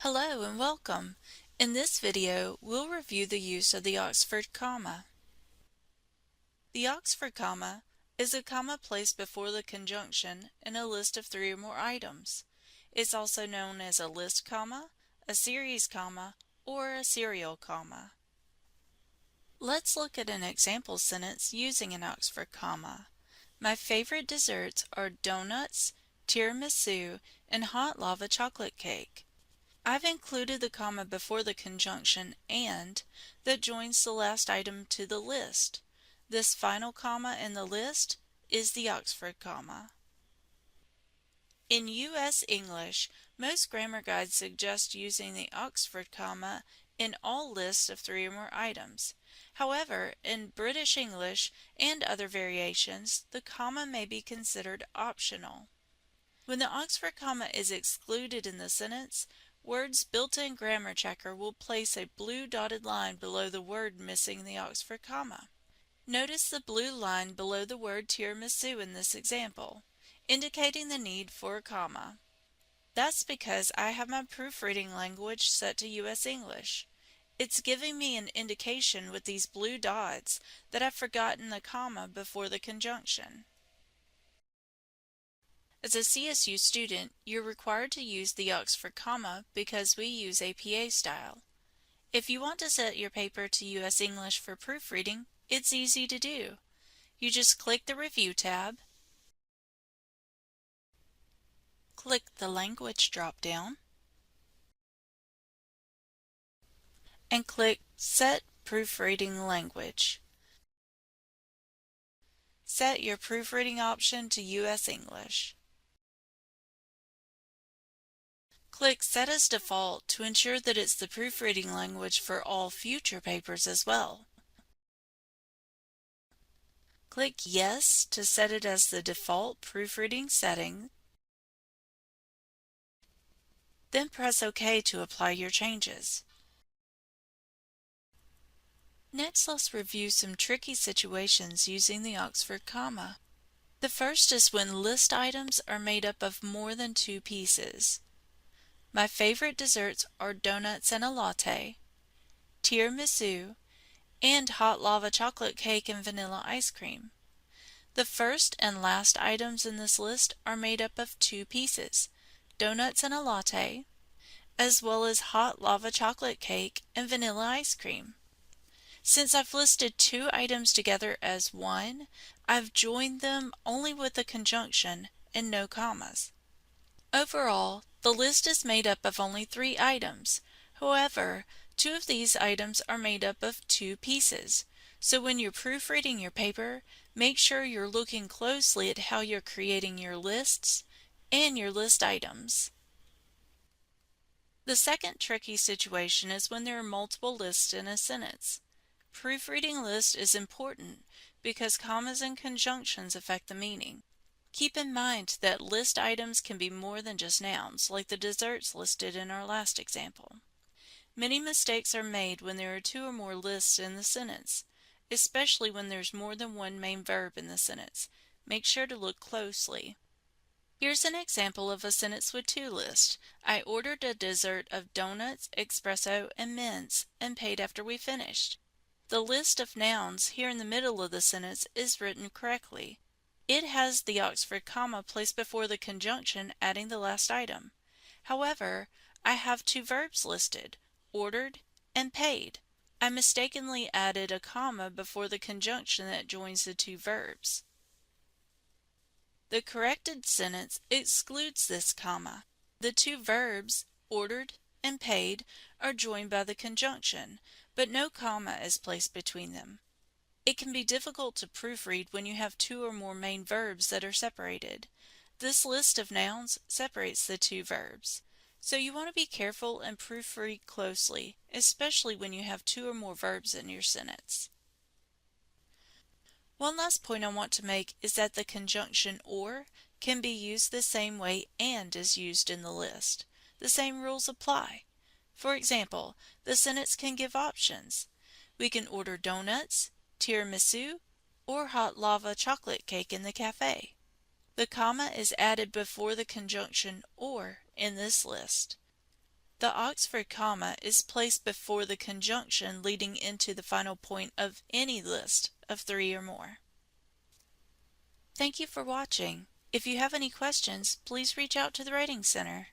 Hello and welcome. In this video, we'll review the use of the Oxford comma. The Oxford comma is a comma placed before the conjunction in a list of three or more items. It's also known as a list comma, a series comma, or a serial comma. Let's look at an example sentence using an Oxford comma. My favorite desserts are donuts, tiramisu, and hot lava chocolate cake. I've included the comma before the conjunction "and" that joins the last item to the list. This final comma in the list is the Oxford comma. In U.S. English, most grammar guides suggest using the Oxford comma in all lists of three or more items. However, in British English and other variations, the comma may be considered optional. When the Oxford comma is excluded in the sentence, Word's built-in grammar checker will place a blue dotted line below the word missing the Oxford comma. Notice the blue line below the word tiramisu in this example, indicating the need for a comma. That's because I have my proofreading language set to U.S. English. It's giving me an indication with these blue dots that I've forgotten the comma before the conjunction. As a CSU student, you're required to use the Oxford comma because we use APA style. If you want to set your paper to U.S. English for proofreading, it's easy to do. You just click the Review tab, click the Language drop-down, and click Set Proofreading Language. Set your proofreading option to U.S. English. Click Set as Default to ensure that it's the proofreading language for all future papers as well. Click Yes to set it as the default proofreading setting. Then press OK to apply your changes. Next, let's review some tricky situations using the Oxford comma. The first is when list items are made up of more than two pieces. My favorite desserts are donuts and a latte, tiramisu, and hot lava chocolate cake and vanilla ice cream. The first and last items in this list are made up of two pieces, donuts and a latte, as well as hot lava chocolate cake and vanilla ice cream. Since I've listed two items together as one, I've joined them only with a conjunction and no commas. Overall, the list is made up of only three items. However, two of these items are made up of two pieces. So when you're proofreading your paper, make sure you're looking closely at how you're creating your lists and your list items. The second tricky situation is when there are multiple lists in a sentence. Proofreading lists is important because commas and conjunctions affect the meaning. Keep in mind that list items can be more than just nouns, like the desserts listed in our last example. Many mistakes are made when there are two or more lists in the sentence, especially when there's more than one main verb in the sentence. Make sure to look closely. Here's an example of a sentence with two lists. I ordered a dessert of donuts, espresso, and mints, and paid after we finished. The list of nouns here in the middle of the sentence is written correctly. It has the Oxford comma placed before the conjunction adding the last item. However, I have two verbs listed, ordered and paid. I mistakenly added a comma before the conjunction that joins the two verbs. The corrected sentence excludes this comma. The two verbs, ordered and paid, are joined by the conjunction, but no comma is placed between them. It can be difficult to proofread when you have two or more main verbs that are separated. This list of nouns separates the two verbs. So you want to be careful and proofread closely, especially when you have two or more verbs in your sentence. One last point I want to make is that the conjunction or can be used the same way and is used in the list. The same rules apply. For example, the sentence can give options. We can order donuts, tiramisu, or hot lava chocolate cake in the cafe. The comma is added before the conjunction or in this list. The Oxford comma is placed before the conjunction leading into the final point of any list of 3 or more. Thank you for watching. If you have any questions, please reach out to the Writing Center.